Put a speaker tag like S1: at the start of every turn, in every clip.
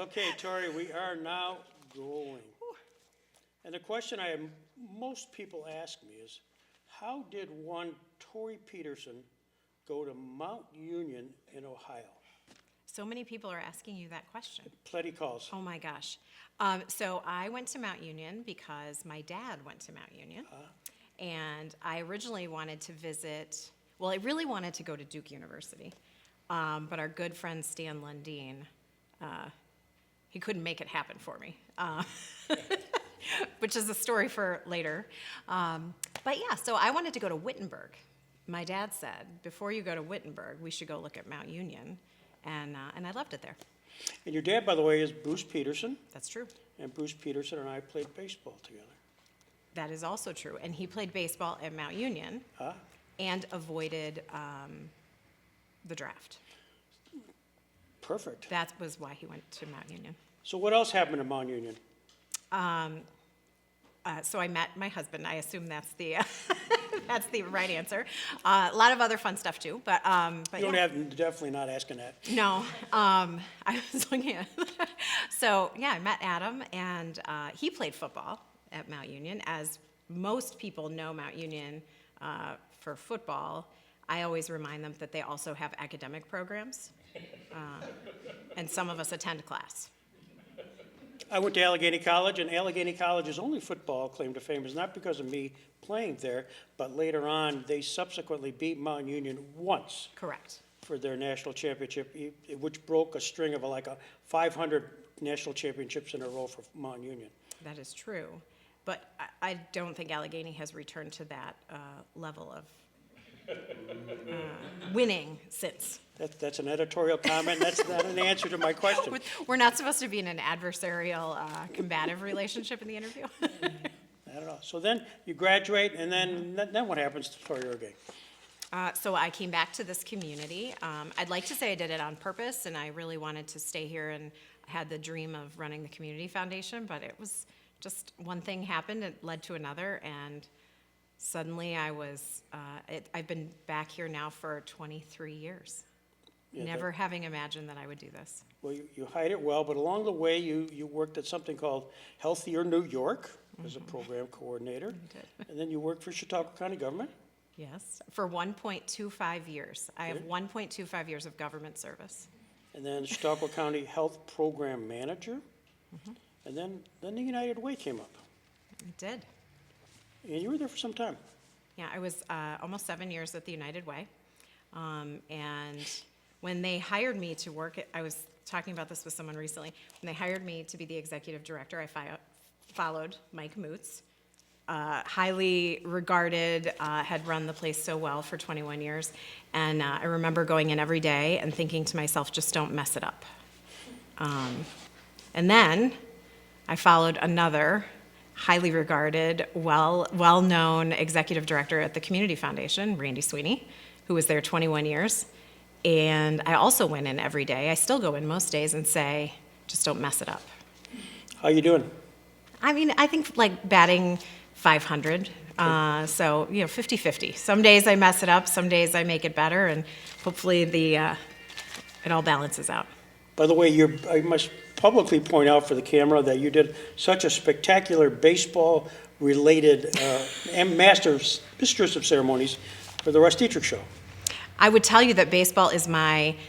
S1: Okay, Tory, we are now going. And the question most people ask me is, how did one Tory Peterson go to Mount Union in Ohio?
S2: So many people are asking you that question.
S1: Plenty calls.
S2: Oh my gosh. So I went to Mount Union because my dad went to Mount Union. And I originally wanted to visit, well, I really wanted to go to Duke University. But our good friend Stan Lundeen, he couldn't make it happen for me, which is a story for later. But yeah, so I wanted to go to Wittenberg. My dad said, before you go to Wittenberg, we should go look at Mount Union. And I loved it there.
S1: And your dad, by the way, is Bruce Peterson.
S2: That's true.
S1: And Bruce Peterson and I played baseball together.
S2: That is also true. And he played baseball at Mount Union and avoided the draft.
S1: Perfect.
S2: That was why he went to Mount Union.
S1: So what else happened at Mount Union?
S2: So I met my husband. I assume that's the that's the right answer. A lot of other fun stuff too, but
S1: You don't
S2: yeah.
S1: have, definitely not asking that.
S2: No, I was looking at. So yeah, I met Adam, and he played football at Mount Union. As most people know Mount Union for football, I always remind them that they also have academic programs, and some of us attend class.
S1: I went to Allegheny College, and Allegheny College's only football claim to fame is not because of me playing there, but later on, they subsequently beat Mount Union once
S2: Correct.
S1: for their national championship, which broke a string of like 500 national championships in a row for Mount Union.
S2: That is true, but I don't think Allegheny has returned to that level of winning since.
S1: That's an editorial comment. That's not an answer to my question.
S2: We're not supposed to be in an adversarial, combative relationship in the interview.
S1: I don't know. So then you graduate, and then what happens to Tory Irgang?
S2: So I came back to this community. I'd like to say I did it on purpose, and I really wanted to stay here and had the dream of running the community foundation, but it was just one thing happened, it led to another, and suddenly I've been back here now for 23 years.
S1: Yeah,
S2: Never having imagined that I would do this.
S1: Well, you hide it well, but along the way, you worked at something called Healthier New York as a program coordinator. And then you worked for Chautauqua County government.
S2: Yes, for 1.25 years. I have 1.25 years of government service.
S1: And then Chautauqua County Health Program Manager. And then the United Way came up.
S2: I did.
S1: And you were there for some time.
S2: Yeah, I was almost 7 years at the United Way. And when they hired me to work, I was talking about this with someone recently. When they hired me to be the executive director, I followed Mike Moots, highly regarded, had run the place so well for 21 years. And I remember going in every day and thinking to myself, just don't mess it up. And then I followed another highly regarded, well-known executive director at the Community Foundation, Randy Sweeney, who was there 21 years. And I also went in every day. I still go in most days and say, just don't mess it up.
S1: How you doing?
S2: I mean, I think like batting 500. So, 50-50. Some days I mess it up, some days I make it better, and hopefully it all balances out.
S1: By the way, I must publicly point out for the camera that you did such a spectacular baseball-related mistress of ceremonies for the Russ Dietrich Show.
S2: I would tell you that baseball is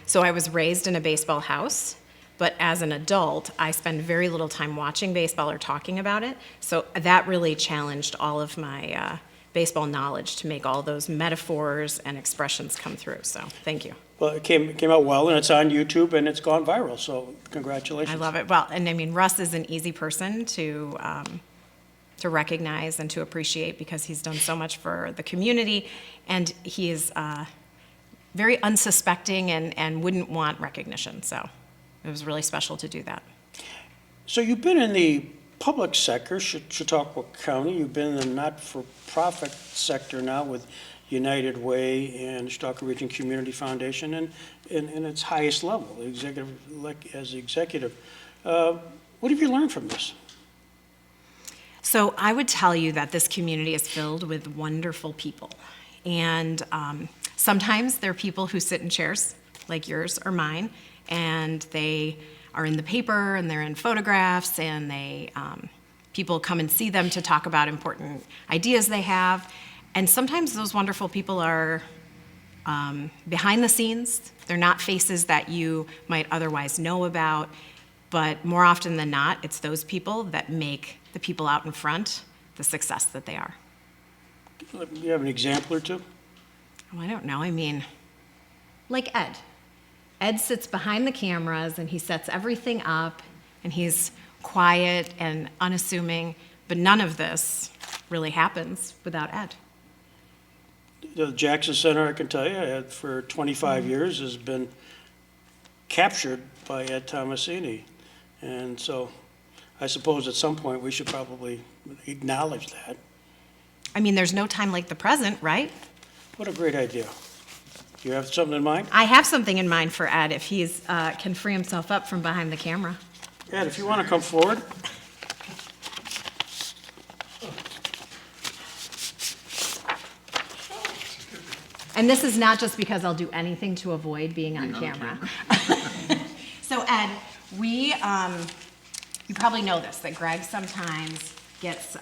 S2: so I was raised in a baseball house, but as an adult, I spend very little time watching baseball or talking about it. So that really challenged all of my baseball knowledge to make all those metaphors and expressions come through. So thank you.
S1: Well, it came out well, and it's on YouTube, and it's gone viral, so congratulations.
S2: I love it. Well, and I mean, Russ is an easy person to recognize and to appreciate because he's done so much for the community, and he is very unsuspecting and wouldn't want recognition. So it was really special to do that.
S1: So you've been in the public sector, Chautauqua County. You've been in the not-for-profit sector now with United Way and Chautauqua Region Community Foundation, and in its highest level, as executive. What have you learned from this?
S2: So I would tell you that this community is filled with wonderful people. And sometimes they're people who sit in chairs like yours or mine, and they are in the paper and they're in photographs, and people come and see them to talk about important ideas they have. And sometimes those wonderful people are behind the scenes. They're not faces that you might otherwise know about, but more often than not, it's those people that make the people out in front the success that they are.
S1: You have an example or two?
S2: Oh, I don't know. I mean, like Ed. Ed sits behind the cameras and he sets everything up, and he's quiet and unassuming, but none of this really happens without Ed.
S1: The Jackson Center, I can tell you, for 25 years has been captured by Ed Tomassini. And so I suppose at some point we should probably acknowledge that.
S2: I mean, there's no time like the present, right?
S1: What a great idea. Do you have something in mind?
S2: I have something in mind for Ed if he's can free himself up from behind the camera.
S1: Ed, if you want to come forward.
S2: And this is not just because I'll do anything to avoid being on camera. So Ed, you probably know this, that Greg sometimes gets,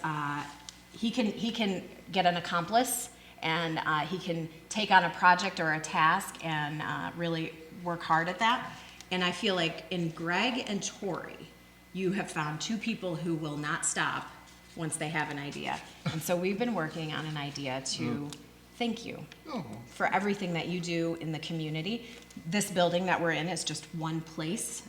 S2: he can get an accomplice, and he can take on a project or a task and really work hard at that. And I feel like in Greg and Tory, you have found two people who will not stop once they have an idea. And so we've been working on an idea to thank you for everything that you do in the community. This building that we're in is just one place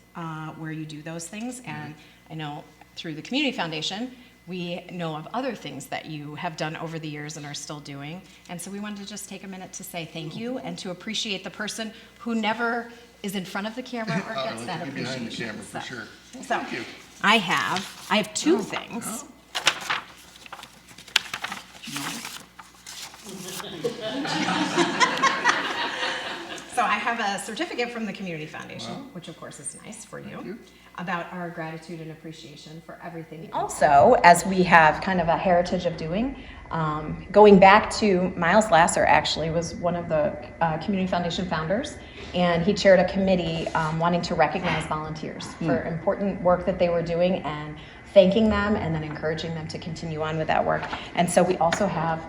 S2: where you do those things. And I know through the Community Foundation, we know of other things that you have done over the years and are still doing. And so we wanted to just take a minute to say thank you and to appreciate the person who never is in front of the camera or gets that appreciation.
S3: Behind the camera, for sure. Well,
S2: So
S3: thank you.
S2: I have two things. So I have a certificate from the Community Foundation, which of course is nice for you, about our gratitude and appreciation for everything. Also, as we have kind of a heritage of doing, going back to Miles Lasser actually was one of the Community Foundation founders, and he chaired a committee wanting to recognize volunteers for important work that they were doing and thanking them and then encouraging them to continue on with that work. And so we also have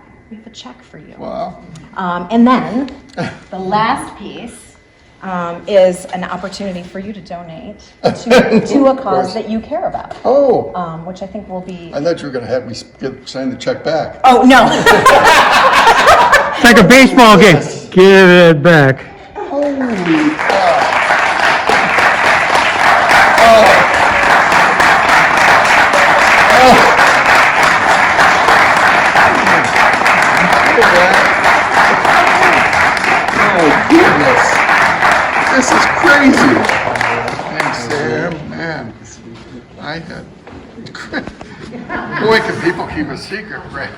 S2: a check for you.
S3: Wow.
S2: And then the last piece is an opportunity for you to donate to a cause that you care about,
S3: Oh,
S2: which I think will be.
S3: I thought you were going to have me sign the check back.
S2: Oh, no.
S4: It's like a baseball game. Give it back.
S3: Holy cow. Oh, goodness. This is crazy. Thanks, Sam. Man, I had... Boy, can people keep a secret, right?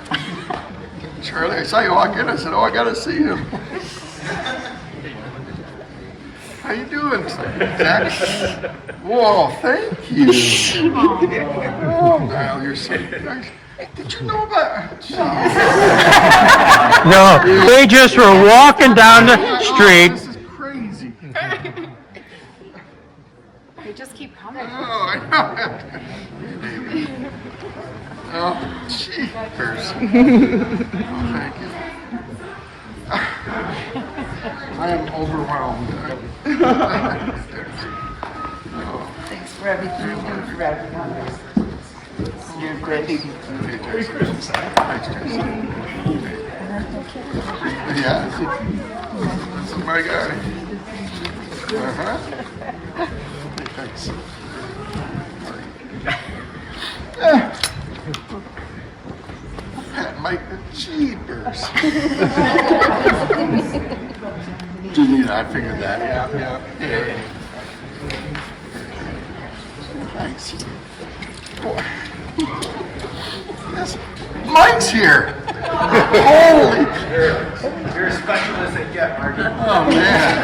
S3: Charlie, I saw you walk in. I said, oh, I got to see him. How you doing, Zach? Whoa, thank you. Oh, Niall, you're so nice. Hey, did you know about...
S4: No, they just were walking down the street.
S3: This is crazy.
S2: They just keep coming.
S3: Oh, I know. Oh, jeepers. Oh, thank you. I am overwhelmed.
S5: Thanks for everything you do for everyone. You're great.
S3: Hey, Jason. Thanks, Jason. Yeah, this is my guy. Uh-huh. Thanks. Pat Mike the Jeepers. Do you need that? I figured that. Yeah. Thanks. Boy. Yes. Mike's here. Holy.
S6: You're a specialist at get, Marty.
S3: Oh, man.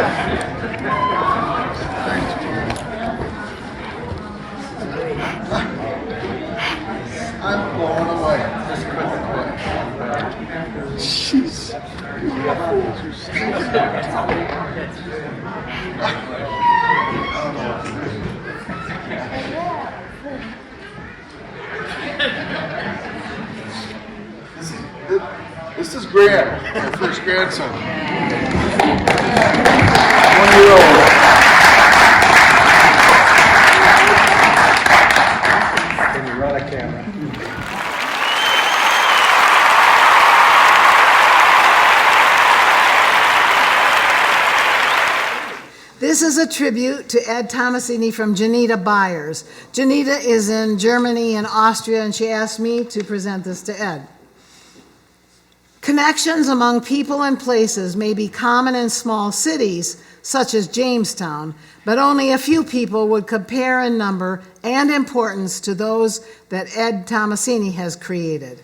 S3: Thanks, Jimmy. I'm blown away. Jeez. Grant, our first grandson. 1-year-old.
S6: Can you run a camera?
S7: This is a tribute to Ed Tomassini from Janita Byers. Janita is in Germany and Austria, and she asked me to present this to Ed. Connections among people and places may be common in small cities, such as Jamestown, but only a few people would compare in number and importance to those that Ed Tomassini has created.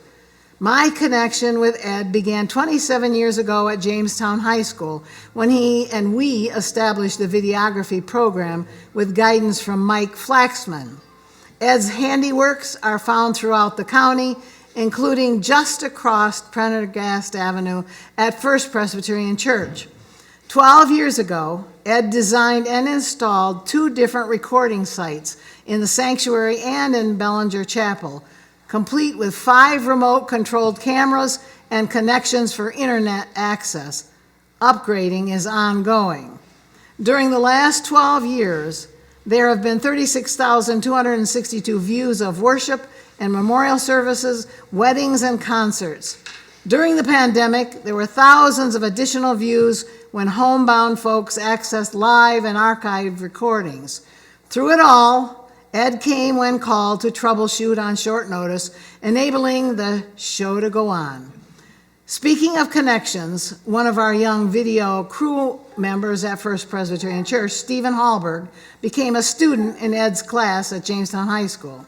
S7: My connection with Ed began 27 years ago at Jamestown High School when he and we established the videography program with guidance from Mike Flaxman. Ed's handiworks are found throughout the county, including just across Prendergast Avenue at First Presbyterian Church. 12 years ago, Ed designed and installed 2 different recording sites in the sanctuary and in Bellinger Chapel, complete with 5 remote-controlled cameras and connections for internet access. Upgrading is ongoing. During the last 12 years, there have been 36,262 views of worship and memorial services, weddings, and concerts. During the pandemic, there were thousands of additional views when homebound folks accessed live and archived recordings. Through it all, Ed came when called to troubleshoot on short notice, enabling the show to go on. Speaking of connections, one of our young video crew members at First Presbyterian Church, Stephen Hallberg, became a student in Ed's class at Jamestown High School.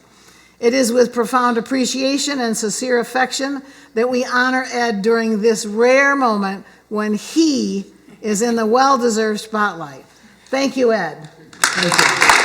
S7: It is with profound appreciation and sincere affection that we honor Ed during this rare moment when he is in the well-deserved spotlight. Thank you, Ed. Thank you.